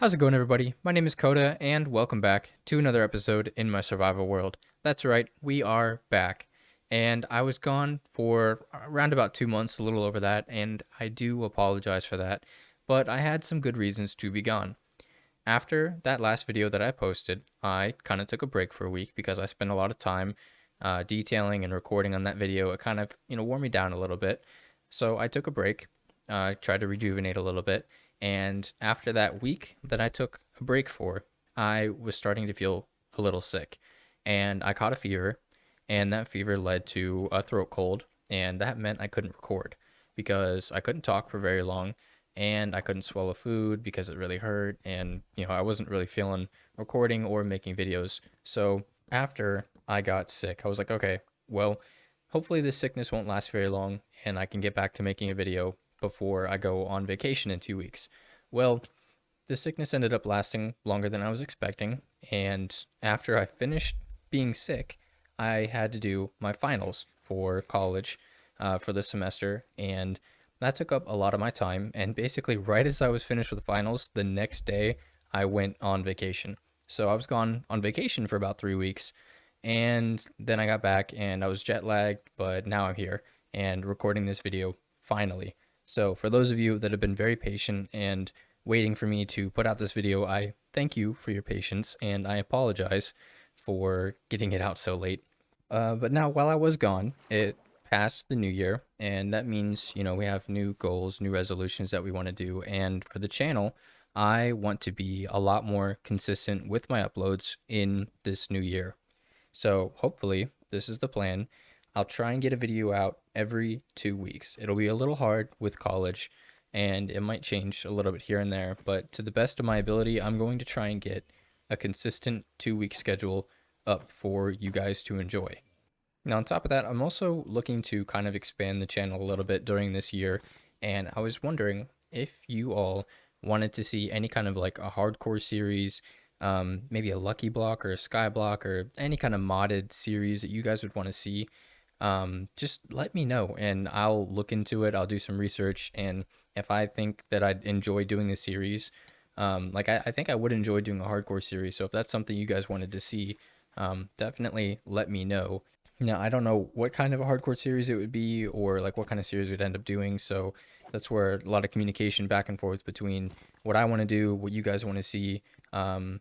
How's it going, everybody? My name is Coda, and welcome back to another episode in my survival world. That's right, we are back. And I was gone for around about 2 months, a little over that, and I do apologize for that, but I had some good reasons to be gone. After that last video that I posted, I kind of took a break for a week because I spent a lot of time detailing and recording on that video. It kind of, wore me down a little bit. So I took a break, tried to rejuvenate a little bit. And after that week that I took a break for, I was starting to feel a little sick. And I caught a fever, and that fever led to a throat cold. And that meant I couldn't record because I couldn't talk for very long and I couldn't swallow food because it really hurt. And, I wasn't really feeling recording or making videos. So after I got sick, I was like, okay, well, hopefully this sickness won't last very long and I can get back to making a video before I go on vacation in 2 weeks. Well, the sickness ended up lasting longer than I was expecting. And after I finished being sick, I had to do my finals for college for this semester. And that took up a lot of my time. And basically, right as I was finished with the finals, the next day I went on vacation. So I was gone on vacation for about 3 weeks. And then I got back and I was jet lagged, but now I'm here and recording this video finally. So, for those of you that have been very patient and waiting for me to put out this video, I thank you for your patience and I apologize for getting it out so late. But now, while I was gone, it passed the new year, and that means, we have new goals, new resolutions that we want to do. And for the channel, I want to be a lot more consistent with my uploads in this new year. So hopefully, this is the plan. I'll try and get a video out every 2 weeks. It'll be a little hard with college and it might change a little bit here and there, but to the best of my ability, I'm going to try and get a consistent 2 week schedule up for you guys to enjoy. Now, on top of that, I'm also looking to kind of expand the channel a little bit during this year, and I was wondering if you all wanted to see any kind of like a hardcore series, maybe a Lucky Block or a Sky Block or any kind of modded series that you guys would want to see. Just let me know and I'll look into it. I'll do some research, and if I think that I'd enjoy doing the series, I think I would enjoy doing a hardcore series. So if that's something you guys wanted to see, definitely let me know. Now, I don't know what kind of a hardcore series it would be or like what kind of series we'd end up doing. So that's where a lot of communication back and forth between what I want to do, what you guys want to see, um,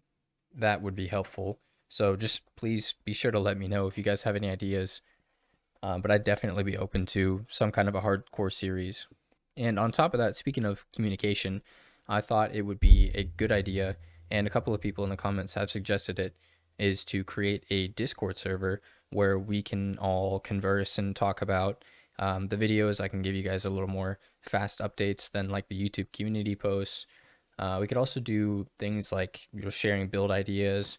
that would be helpful. So just please be sure to let me know if you guys have any ideas. But I'd definitely be open to some kind of a hardcore series. And on top of that, speaking of communication, I thought it would be a good idea, and a couple of people in the comments have suggested it, is to create a Discord server where we can all converse and talk about the videos. I can give you guys a little more fast updates than like the YouTube community posts. We could also do things like sharing build ideas,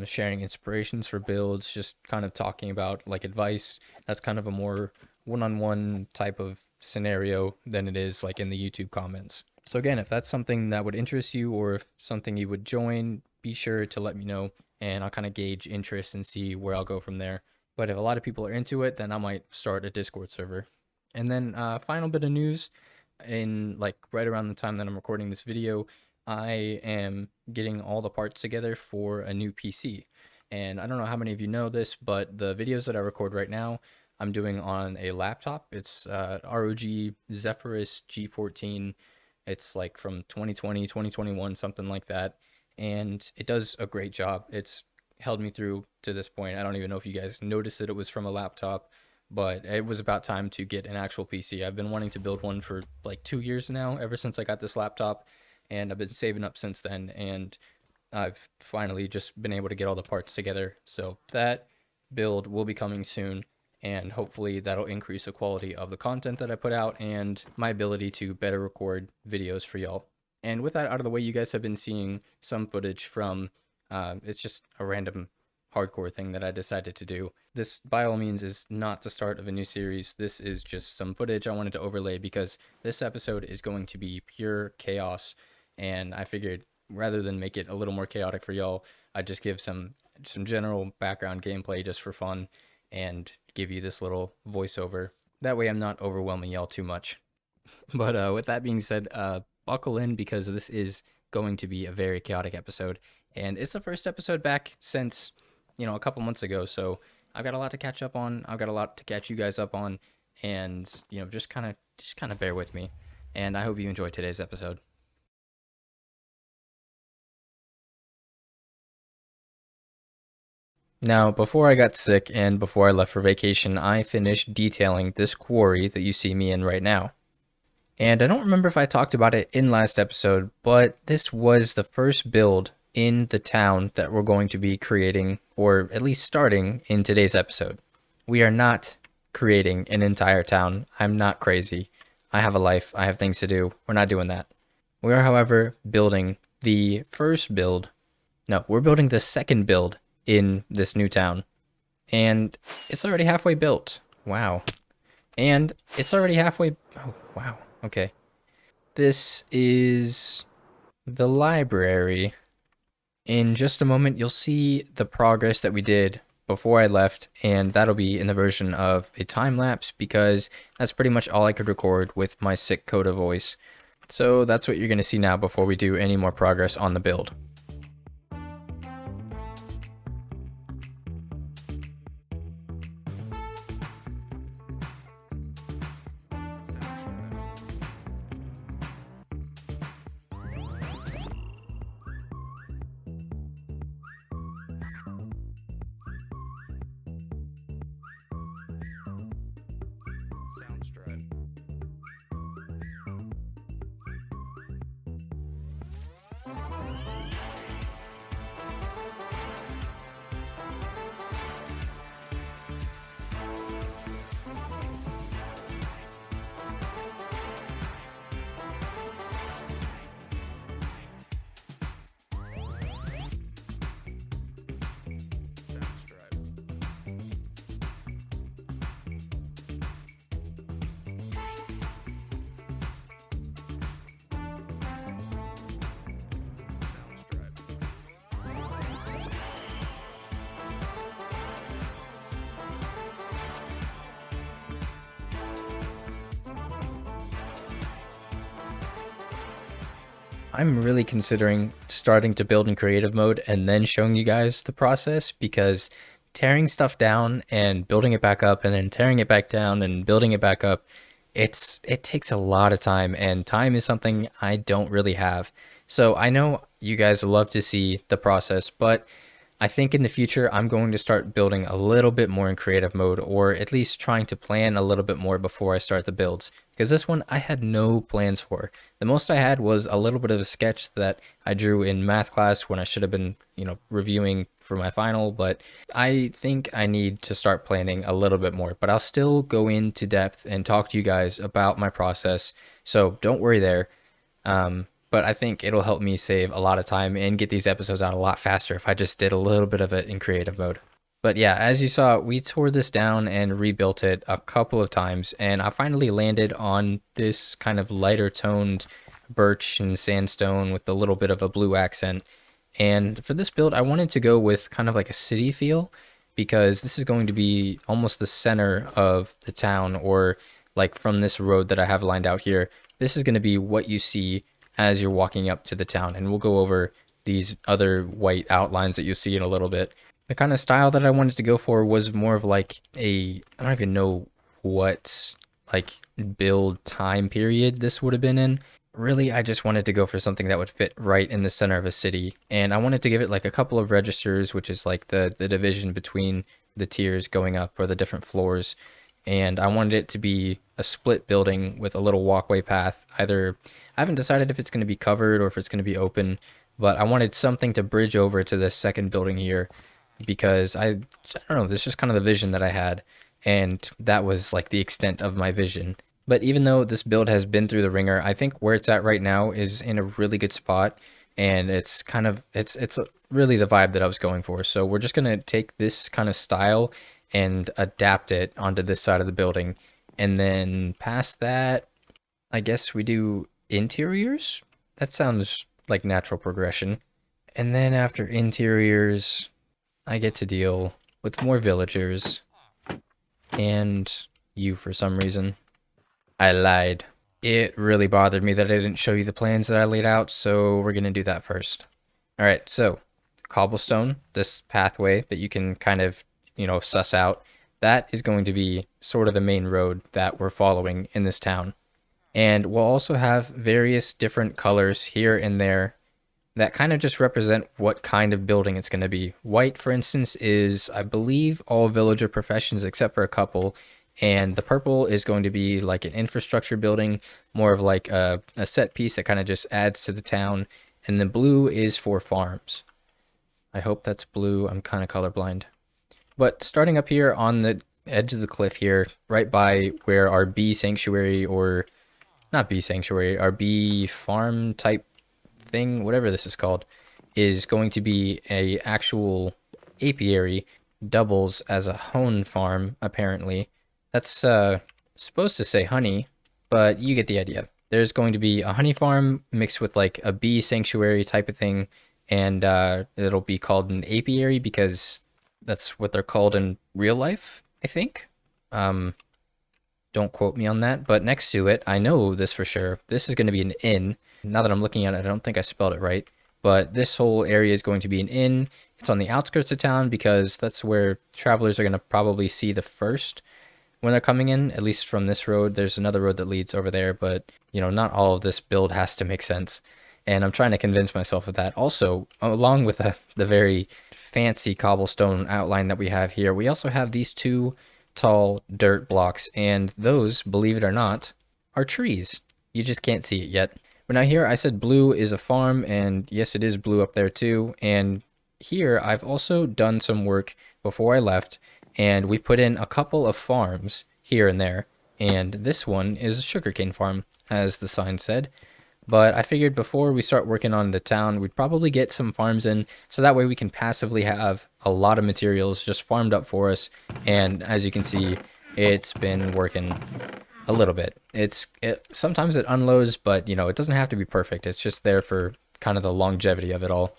sharing inspirations for builds, just kind of talking about like advice. That's kind of a more one-on-one type of scenario than it is like in the YouTube comments. So again, if that's something that would interest you or if something you would join, be sure to let me know and I'll kind of gauge interest and see where I'll go from there. But if a lot of people are into it, then I might start a Discord server. And then final bit of news, in like right around the time that I'm recording this video, I am getting all the parts together for a new PC. And I don't know how many of you know this, but the videos that I record right now, I'm doing on a laptop. It's ROG Zephyrus G14. It's like from 2020, 2021, something like that. And it does a great job. It's held me through to this point. I don't even know if you guys noticed that it was from a laptop, but it was about time to get an actual PC. I've been wanting to build one for like 2 years now, ever since I got this laptop, and I've been saving up since then, and I've finally just been able to get all the parts together. So that build will be coming soon, and hopefully that'll increase the quality of the content that I put out and my ability to better record videos for y'all. And with that out of the way, you guys have been seeing some footage from, it's just a random hardcore thing that I decided to do. This, by all means, is not the start of a new series. This is just some footage I wanted to overlay because this episode is going to be pure chaos, and I figured rather than make it a little more chaotic for y'all, I'd just give some general background gameplay just for fun and give you this little voiceover. That way I'm not overwhelming y'all too much. But with that being said, buckle in because this is going to be a very chaotic episode. And it's the first episode back since, a couple months ago. So I've got a lot to catch up on. I've got a lot to catch you guys up on. And, just kind of bear with me. And I hope you enjoyed today's episode. Now, before I got sick and before I left for vacation, I finished detailing this quarry that you see me in right now. And I don't remember if I talked about it in last episode, but this was the first build in the town that we're going to be creating, or at least starting in today's episode. We are not creating an entire town. I'm not crazy. I have a life. I have things to do. We're not doing that. We are, however, building the first build. No, we're building the second build in this new town. And it's already halfway built. Wow. And it's already halfway. Oh, wow. Okay. This is the library. In just a moment, you'll see the progress that we did before I left, and that'll be in the version of a time lapse because that's pretty much all I could record with my sick Coda voice. So that's what you're going to see now before we do any more progress on the build. I'm really considering starting to build in creative mode and then showing you guys the process because tearing stuff down and building it back up and then tearing it back down and building it back up, it takes a lot of time and time is something I don't really have. So I know you guys love to see the process, but I think in the future I'm going to start building a little bit more in creative mode or at least trying to plan a little bit more before I start the builds because this one I had no plans for. The most I had was a little bit of a sketch that I drew in math class when I should have been, reviewing for my final, but I think I need to start planning a little bit more, but I'll still go into depth and talk to you guys about my process. So don't worry there. But I think it'll help me save a lot of time and get these episodes out a lot faster if I just did a little bit of it in creative mode. But yeah, as you saw, we tore this down and rebuilt it a couple of times, and I finally landed on this kind of lighter toned birch and sandstone with a little bit of a blue accent. And for this build, I wanted to go with kind of like a city feel because this is going to be almost the center of the town, or like from this road that I have lined out here. This is going to be what you see as you're walking up to the town, and we'll go over these other white outlines that you'll see in a little bit. The kind of style that I wanted to go for was more of like I don't even know what like build time period this would have been in. Really, I just wanted to go for something that would fit right in the center of a city, and I wanted to give it like a couple of registers, which is like the division between the tiers going up or the different floors, and I wanted it to be a split building with a little walkway path. Either I haven't decided if it's going to be covered or if it's going to be open, but I wanted something to bridge over to this second building here because I don't know, this is just kind of the vision that I had, and that was like the extent of my vision. But even though this build has been through the ringer, I think where it's at right now is in a really good spot, and it's kind of it's really the vibe that I was going for. So we're just gonna take this kind of style and adapt it onto this side of the building, and then past that, I guess we do interiors. That sounds like natural progression. And then after interiors, I get to deal with more villagers and you for some reason. I lied. It really bothered me that I didn't show you the plans that I laid out, so we're gonna do that first. All right, so cobblestone, this pathway that you can kind of, suss out, that is going to be sort of the main road that we're following in this town. And we'll also have various different colors here and there that kind of just represent what kind of building it's going to be. White, for instance, is, I believe, all villager professions except for a couple. And the purple is going to be like an infrastructure building, more of like a set piece that kind of just adds to the town. And the blue is for farms. I hope that's blue. I'm kind of colorblind. But starting up here on the edge of the cliff here, right by where our bee sanctuary, or not bee sanctuary, our bee farm type thing, whatever this is called, is going to be a actual apiary, doubles as a hone farm, apparently. That's supposed to say honey, but you get the idea. There's going to be a honey farm mixed with like a bee sanctuary type of thing, and it'll be called an apiary because that's what they're called in real life, I think. Um, don't quote me on that, but next to it, I know this for sure. This is going to be an inn. Now that I'm looking at it, I don't think I spelled it right, but this whole area is going to be an inn. It's on the outskirts of town because that's where travelers are going to probably see the first when they're coming in, at least from this road. There's another road that leads over there, but not all of this build has to make sense. And I'm trying to convince myself of that. Also, along with the very fancy cobblestone outline that we have here, we also have these two tall dirt blocks, and those, believe it or not, are trees. You just can't see it yet. But now here I said blue is a farm, and yes, it is blue up there too. And here I've also done some work before I left, and we put in a couple of farms here and there. And this one is a sugarcane farm, as the sign said. But I figured before we start working on the town, we'd probably get some farms in, so that way we can passively have a lot of materials just farmed up for us. And as you can see, it's been working a little bit. Sometimes it unloads, but it doesn't have to be perfect. It's just there for kind of the longevity of it all.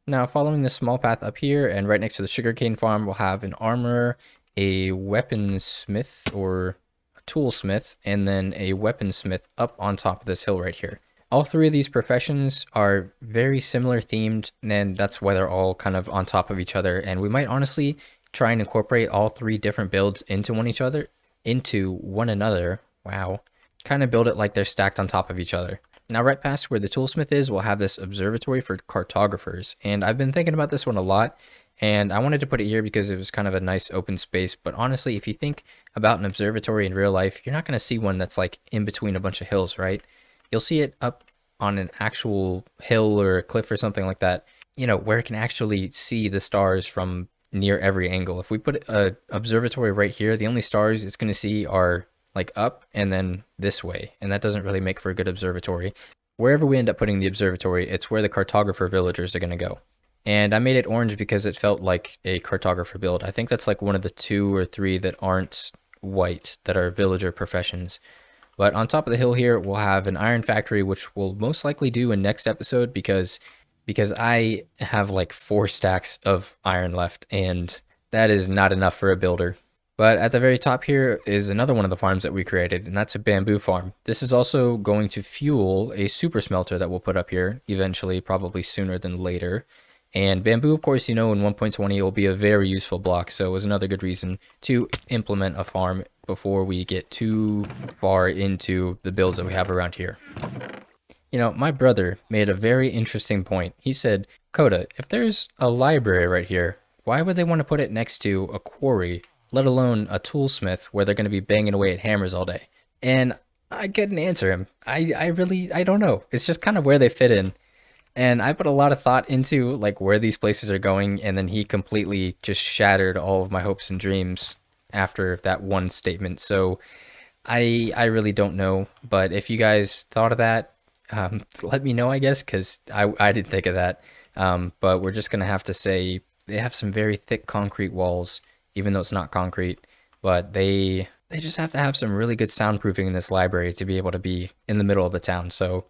Now, following this small path up here and right next to the sugarcane farm, we'll have an armorer, a weaponsmith or a toolsmith, and then a weaponsmith up on top of this hill right here. All three of these professions are very similar themed, and that's why they're all kind of on top of each other. And we might honestly try and incorporate all three different builds into one another. Wow. Kind of build it like they're stacked on top of each other. Now, right past where the toolsmith is, we'll have this observatory for cartographers. And I've been thinking about this one a lot, and I wanted to put it here because it was kind of a nice open space. But honestly, if you think about an observatory in real life, you're not going to see one that's like in between a bunch of hills, right? You'll see it up on an actual hill or a cliff or something like that, where it can actually see the stars from near every angle. If we put an observatory right here, the only stars it's going to see are like up and then this way, and that doesn't really make for a good observatory. Wherever we end up putting the observatory, it's where the cartographer villagers are going to go. And I made it orange because it felt like a cartographer build. I think that's like one of the 2 or 3 that aren't white, that are villager professions. But on top of the hill here, we'll have an iron factory, which we'll most likely do in next episode because I have like 4 stacks of iron left, and that is not enough for a builder. But at the very top here is another one of the farms that we created, and that's a bamboo farm. This is also going to fuel a super smelter that we'll put up here eventually, probably sooner than later. And bamboo, of course, in 1.20 will be a very useful block, so it was another good reason to implement a farm before we get too far into the builds that we have around here. My brother made a very interesting point. He said, Coda, if there's a library right here, why would they want to put it next to a quarry, let alone a toolsmith where they're going to be banging away at hammers all day? And I couldn't answer him. I don't know. It's just kind of where they fit in. And I put a lot of thought into like where these places are going, and then he completely just shattered all of my hopes and dreams after that one statement. So I really don't know, but if you guys thought of that, let me know, I guess, because I didn't think of that. But we're just gonna have to say they have some very thick concrete walls, even though it's not concrete, but they just have to have some really good soundproofing in this library to be able to be in the middle of the town. So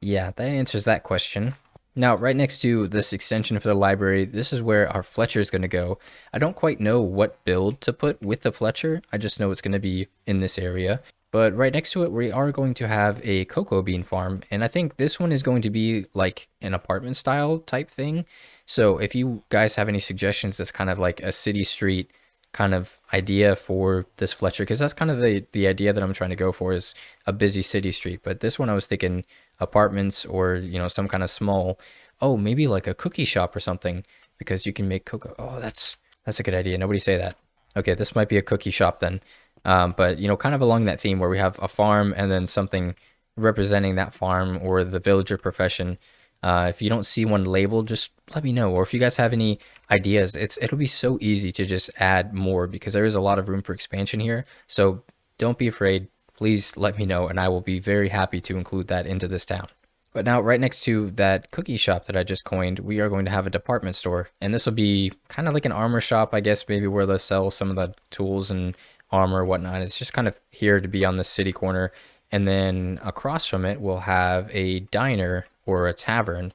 yeah, that answers that question. Now, right next to this extension for the library, this is where our Fletcher is going to go. I don't quite know what build to put with the Fletcher. I just know it's going to be in this area. But right next to it, we are going to have a cocoa bean farm. And I think this one is going to be like an apartment style type thing. So if you guys have any suggestions, that's kind of like a city street kind of idea for this Fletcher, because that's kind of the idea that I'm trying to go for, is a busy city street. But this one I was thinking apartments, or some kind of small, oh, maybe like a cookie shop or something, because you can make cocoa. Oh, that's a good idea. Nobody say that. Okay, this might be a cookie shop then. But kind of along that theme where we have a farm and then something representing that farm or the villager profession. If you don't see one labeled, just let me know. Or if you guys have any ideas, it'll be so easy to just add more, because there is a lot of room for expansion here. So don't be afraid. Please let me know, and I will be very happy to include that into this town. But now, right next to that cookie shop that I just coined, we are going to have a department store. And this will be kind of like an armor shop, I guess, maybe where they'll sell some of the tools and armor or whatnot. It's just kind of here to be on the city corner. And then across from it, we'll have a diner or a tavern.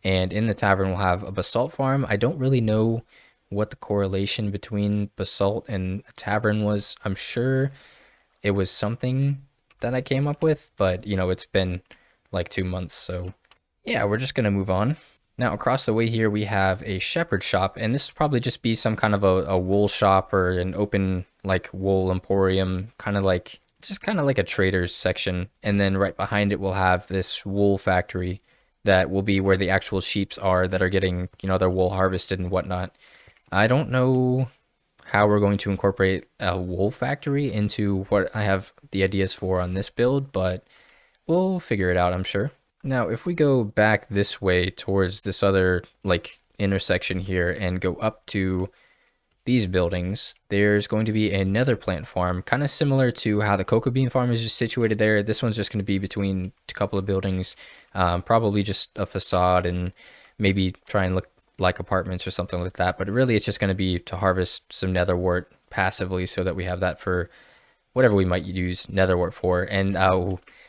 And in the tavern, we'll have a basalt farm. I don't really know what the correlation between basalt and a tavern was. I'm sure it was something that I came up with, but it's been like 2 months. So yeah, we're just gonna move on. Now across the way here we have a shepherd shop, and this will probably just be some kind of a wool shop or an open like wool emporium, kind of like a trader's section. And then right behind it we'll have this wool factory that will be where the actual sheeps are that are getting their wool harvested and whatnot. I don't know how we're going to incorporate a wool factory into what I have the ideas for on this build, but we'll figure it out, I'm sure. Now, if we go back this way towards this other like intersection here and go up to these buildings, there's going to be a nether plant farm, kind of similar to how the cocoa bean farm is just situated there. This one's just going to be between a couple of buildings, probably just a facade and maybe try and look like apartments or something like that. But really, it's just going to be to harvest some nether wart passively so that we have that for whatever we might use nether wart for. And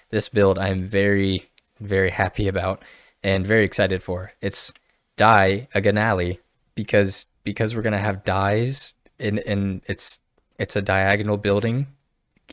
this build I'm very, very happy about and very excited for. It's diagonally, because we're gonna have dyes in it's a diagonal building.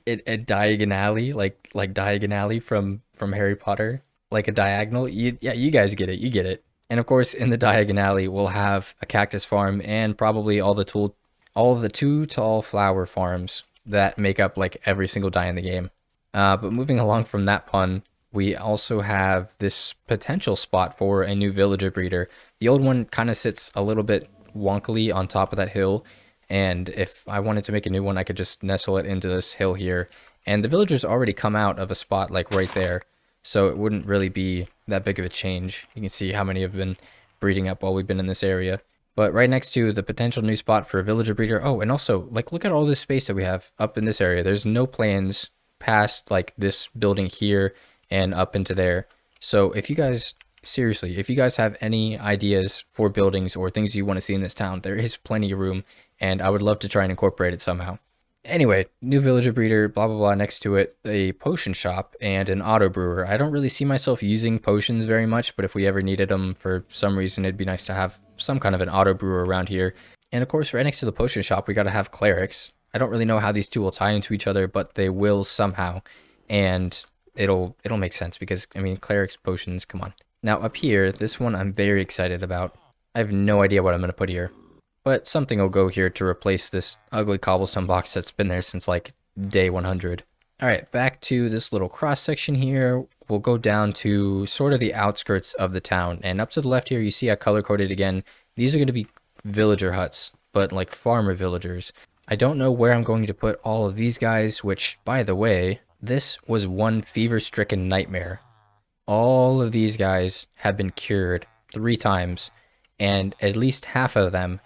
It diagonally, like diagonally from Harry Potter, like a diagonal. Yeah, you guys get it. You get it. And of course, in the diagonally, we'll have a cactus farm and probably all of the two tall flower farms that make up like every single die in the game. But moving along from that pun, we also have this potential spot for a new villager breeder. The old one kind of sits a little bit wonkily on top of that hill, and if I wanted to make a new one, I could just nestle it into this hill here. And the villagers already come out of a spot like right there, so it wouldn't really be that big of a change. You can see how many have been breeding up while we've been in this area. But right next to the potential new spot for a villager breeder, oh, and also, like, look at all this space that we have up in this area. There's no plans past, like, this building here and up into there. So if you guys, seriously, if you guys have any ideas for buildings or things you want to see in this town, there is plenty of room, and I would love to try and incorporate it somehow. Anyway, new villager breeder, blah, blah, blah, next to it, a potion shop and an auto brewer. I don't really see myself using potions very much, but if we ever needed them for some reason, it'd be nice to have some kind of an auto brewer around here. And of course, right next to the potion shop, we got to have clerics. I don't really know how these two will tie into each other, but they will somehow. And it'll make sense because, I mean, clerics, potions, come on. Now up here, this one I'm very excited about. I have no idea what I'm going to put here, but something will go here to replace this ugly cobblestone box that's been there since like day 100. All right, back to this little cross section here. We'll go down to sort of the outskirts of the town, and up to the left here, you see I color coded again. These are going to be villager huts, but like farmer villagers. I don't know where I'm going to put all of these guys, which, by the way, this was one fever-stricken nightmare. All of these guys have been cured 3 times, and at least half of them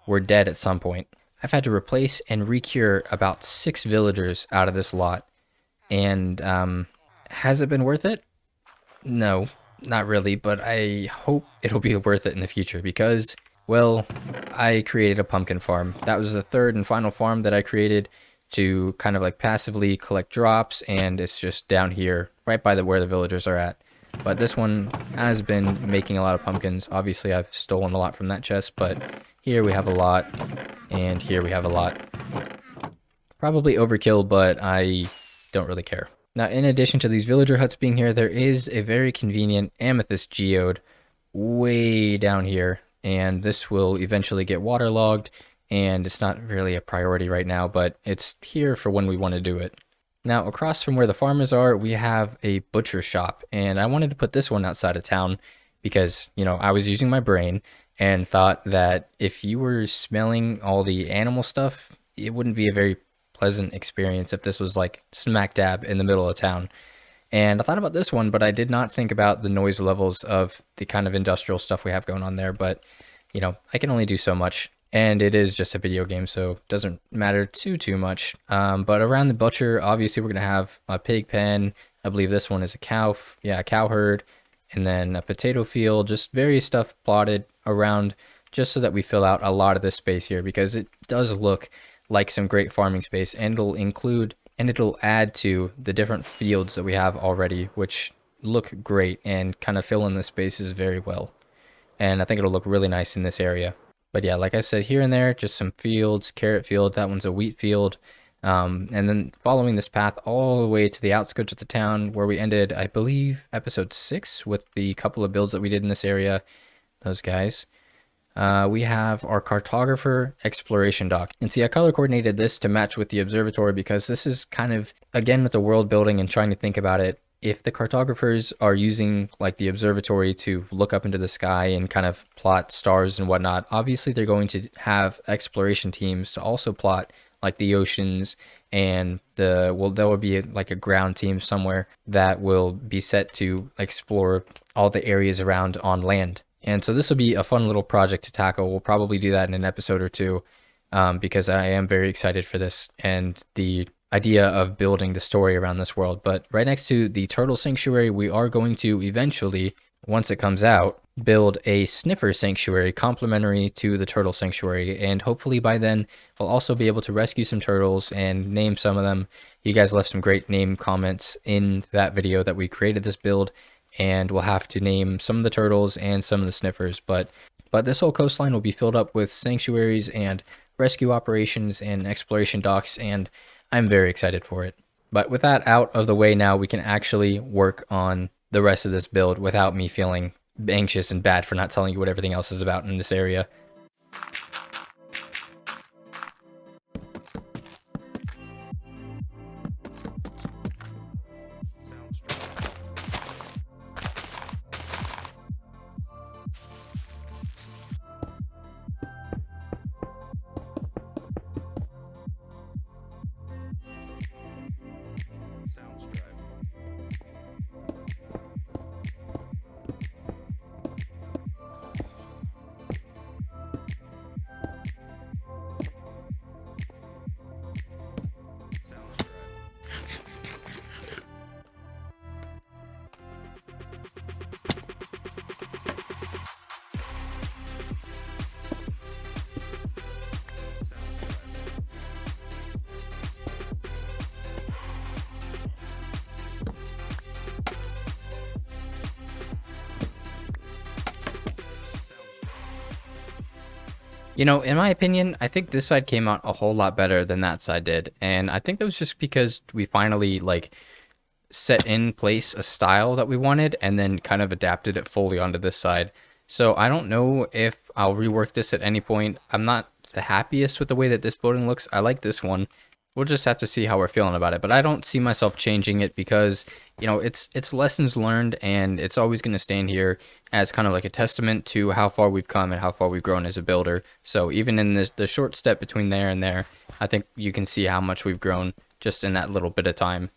were dead at some point. I've had to replace and recure about 6 villagers out of this lot, and has it been worth it? No, not really, but I hope it'll be worth it in the future because, well, I created a pumpkin farm. That was the third and final farm that I created to kind of like passively collect drops, and it's just down here right by where the villagers are at. But this one has been making a lot of pumpkins. Obviously I've stolen a lot from that chest, but here we have a lot, and here we have a lot. Probably overkill, but I don't really care. Now, in addition to these villager huts being here, there is a very convenient amethyst geode way down here, and this will eventually get waterlogged, and it's not really a priority right now, but it's here for when we want to do it. Now, across from where the farmers are, we have a butcher shop, and I wanted to put this one outside of town because, I was using my brain and thought that if you were smelling all the animal stuff, it wouldn't be a very pleasant experience if this was like smack dab in the middle of town. And I thought about this one, but I did not think about the noise levels of the kind of industrial stuff we have going on there. But, I can only do so much. And it is just a video game, so it doesn't matter too much. But around the butcher, obviously we're going to have a pig pen. I believe this one is a a cow herd. And then a potato field, just various stuff plotted around just so that we fill out a lot of this space here, because it does look like some great farming space, and it'll add to the different fields that we have already, which look great and kind of fill in the spaces very well. And I think it'll look really nice in this area. But yeah, like I said, here and there, just some fields, carrot field, that one's a wheat field. And then following this path all the way to the outskirts of the town where we ended, I believe, episode 6 with the couple of builds that we did in this area, those guys. We have our cartographer exploration dock. And see, I color coordinated this to match with the observatory because this is kind of, again, with the world building and trying to think about it, if the cartographers are using like the observatory to look up into the sky and kind of plot stars and whatnot, obviously they're going to have exploration teams to also plot like the oceans, and there will be like a ground team somewhere that will be set to explore all the areas around on land. And so this will be a fun little project to tackle. We'll probably do that in an episode or two, because I am very excited for this and the idea of building the story around this world. But right next to the turtle sanctuary, we are going to eventually, once it comes out, build a sniffer sanctuary complementary to the turtle sanctuary. And hopefully by then, we'll also be able to rescue some turtles and name some of them. You guys left some great name comments in that video that we created this build, and we'll have to name some of the turtles and some of the sniffers. But this whole coastline will be filled up with sanctuaries and rescue operations and exploration docks, and I'm very excited for it. But with that out of the way now, we can actually work on the rest of this build without me feeling anxious and bad for not telling you what everything else is about in this area. In my opinion, I think this side came out a whole lot better than that side did. And I think that was just because we finally set in place a style that we wanted and then kind of adapted it fully onto this side. So I don't know if I'll rework this at any point. I'm not the happiest with the way that this building looks. I like this one. We'll just have to see how we're feeling about it. But I don't see myself changing it because, it's lessons learned, and it's always going to stand here as kind of like a testament to how far we've come and how far we've grown as a builder. So even in the short step between there and there, I think you can see how much we've grown just in that little bit of time.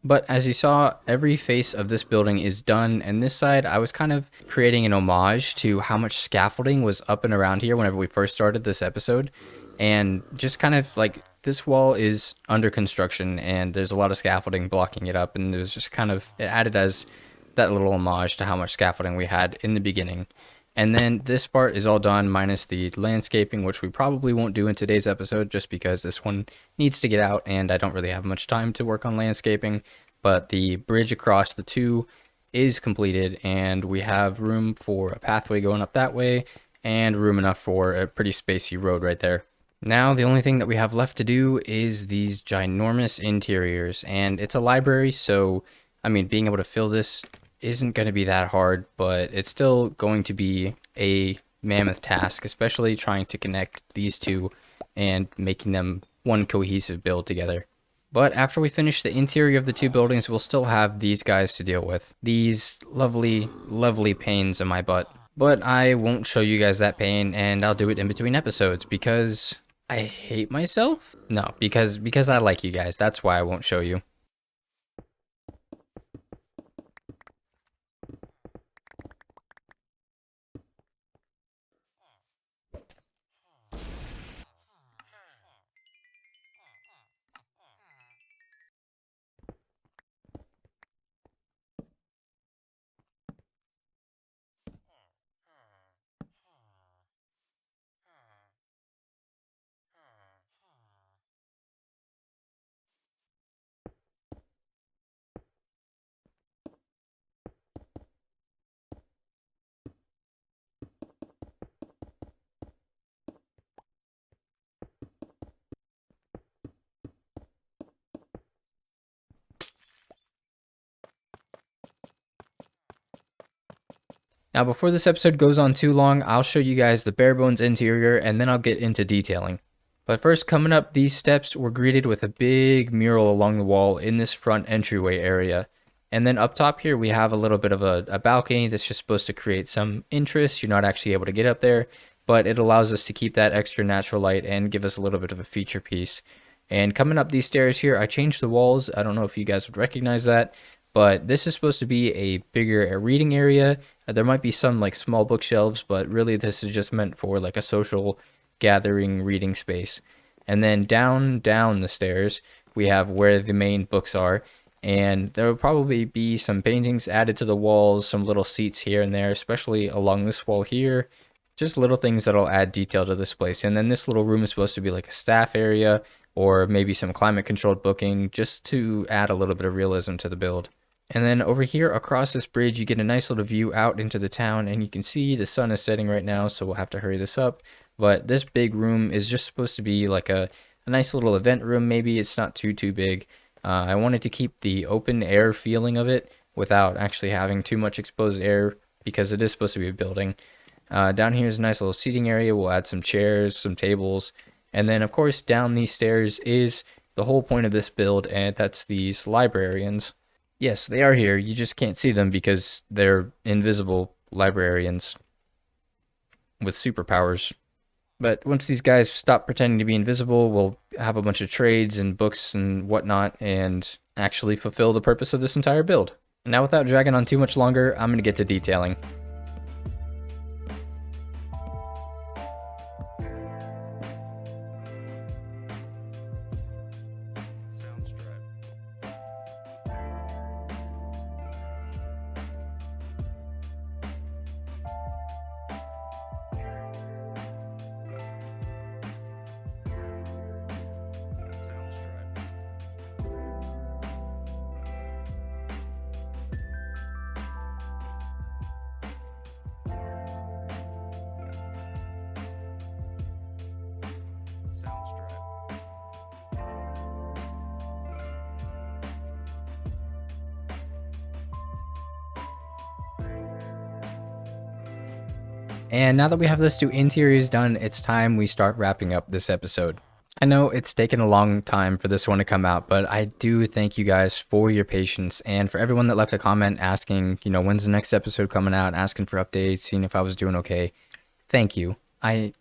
But as you saw, every face of this building is done, and this side I was kind of creating an homage to how much scaffolding was up and around here whenever we first started this episode. And just kind of like, this wall is under construction and there's a lot of scaffolding blocking it up, and it was just kind of, it added as that little homage to how much scaffolding we had in the beginning. And then this part is all done minus the landscaping, which we probably won't do in today's episode just because this one needs to get out and I don't really have much time to work on landscaping. But the bridge across the two is completed, and we have room for a pathway going up that way and room enough for a pretty spacey road right there. Now the only thing that we have left to do is these ginormous interiors, and it's a library, so I mean being able to fill this isn't going to be that hard, but it's still going to be a mammoth task, especially trying to connect these two and making them one cohesive build together. But after we finish the interior of the two buildings, we'll still have these guys to deal with. These lovely, lovely pains in my butt. But I won't show you guys that pain, and I'll do it in between episodes because I hate myself? No, because I like you guys. That's why I won't show you. Now, before this episode goes on too long, I'll show you guys the bare bones interior and then I'll get into detailing. But first, coming up these steps, we're greeted with a big mural along the wall in this front entryway area. And then up top here, we have a little bit of a balcony that's just supposed to create some interest. You're not actually able to get up there, but it allows us to keep that extra natural light and give us a little bit of a feature piece. And coming up these stairs here, I changed the walls. I don't know if you guys would recognize that, but this is supposed to be a bigger reading area. There might be some like small bookshelves, but really this is just meant for like a social gathering reading space. And then down the stairs, we have where the main books are. And there will probably be some paintings added to the walls, some little seats here and there, especially along this wall here. Just little things that'll add detail to this place. And then this little room is supposed to be like a staff area or maybe some climate controlled booking just to add a little bit of realism to the build. And then over here across this bridge, you get a nice little view out into the town, and you can see the sun is setting right now, so we'll have to hurry this up. But this big room is just supposed to be like a nice little event room. Maybe it's not too big. I wanted to keep the open air feeling of it without actually having too much exposed air because it is supposed to be a building. Down here is a nice little seating area. We'll add some chairs, some tables, and then of course down these stairs is the whole point of this build, and that's these librarians. Yes, they are here. You just can't see them because they're invisible librarians with superpowers. But once these guys stop pretending to be invisible, we'll have a bunch of trades and books and whatnot and actually fulfill the purpose of this entire build. Now, without dragging on too much longer, I'm going to get to detailing. And now that we have those two interiors done, it's time we start wrapping up this episode. I know it's taken a long time for this one to come out, but I do thank you guys for your patience and for everyone that left a comment asking, when's the next episode coming out, asking for updates, seeing if I was doing okay. Thank you. I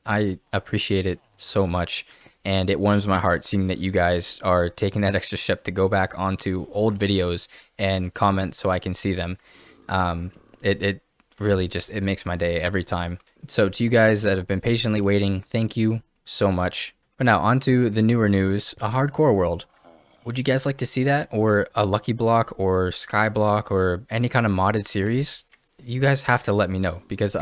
appreciate it so much, and it warms my heart seeing that you guys are taking that extra step to go back onto old videos and comment so I can see them. It really just, it makes my day every time. So to you guys that have been patiently waiting, thank you so much. But now on to the newer news, a hardcore world. Would you guys like to see that? Or a Lucky Block or Skyblock or any kind of modded series? You guys have to let me know, because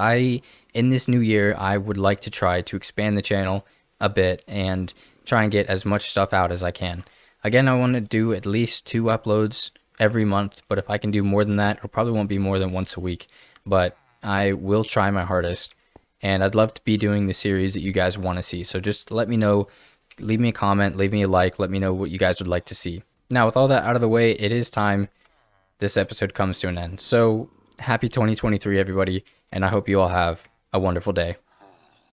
in this new year, I would like to try to expand the channel a bit and try and get as much stuff out as I can. Again, I want to do at least 2 uploads every month, but if I can do more than that, it probably won't be more than once a week. But I will try my hardest. and I'd love to be doing the series that you guys want to see. So just let me know, leave me a comment, leave me a like, let me know what you guys would like to see. Now, with all that out of the way, it is time this episode comes to an end. So happy 2023, everybody, and I hope you all have a wonderful day.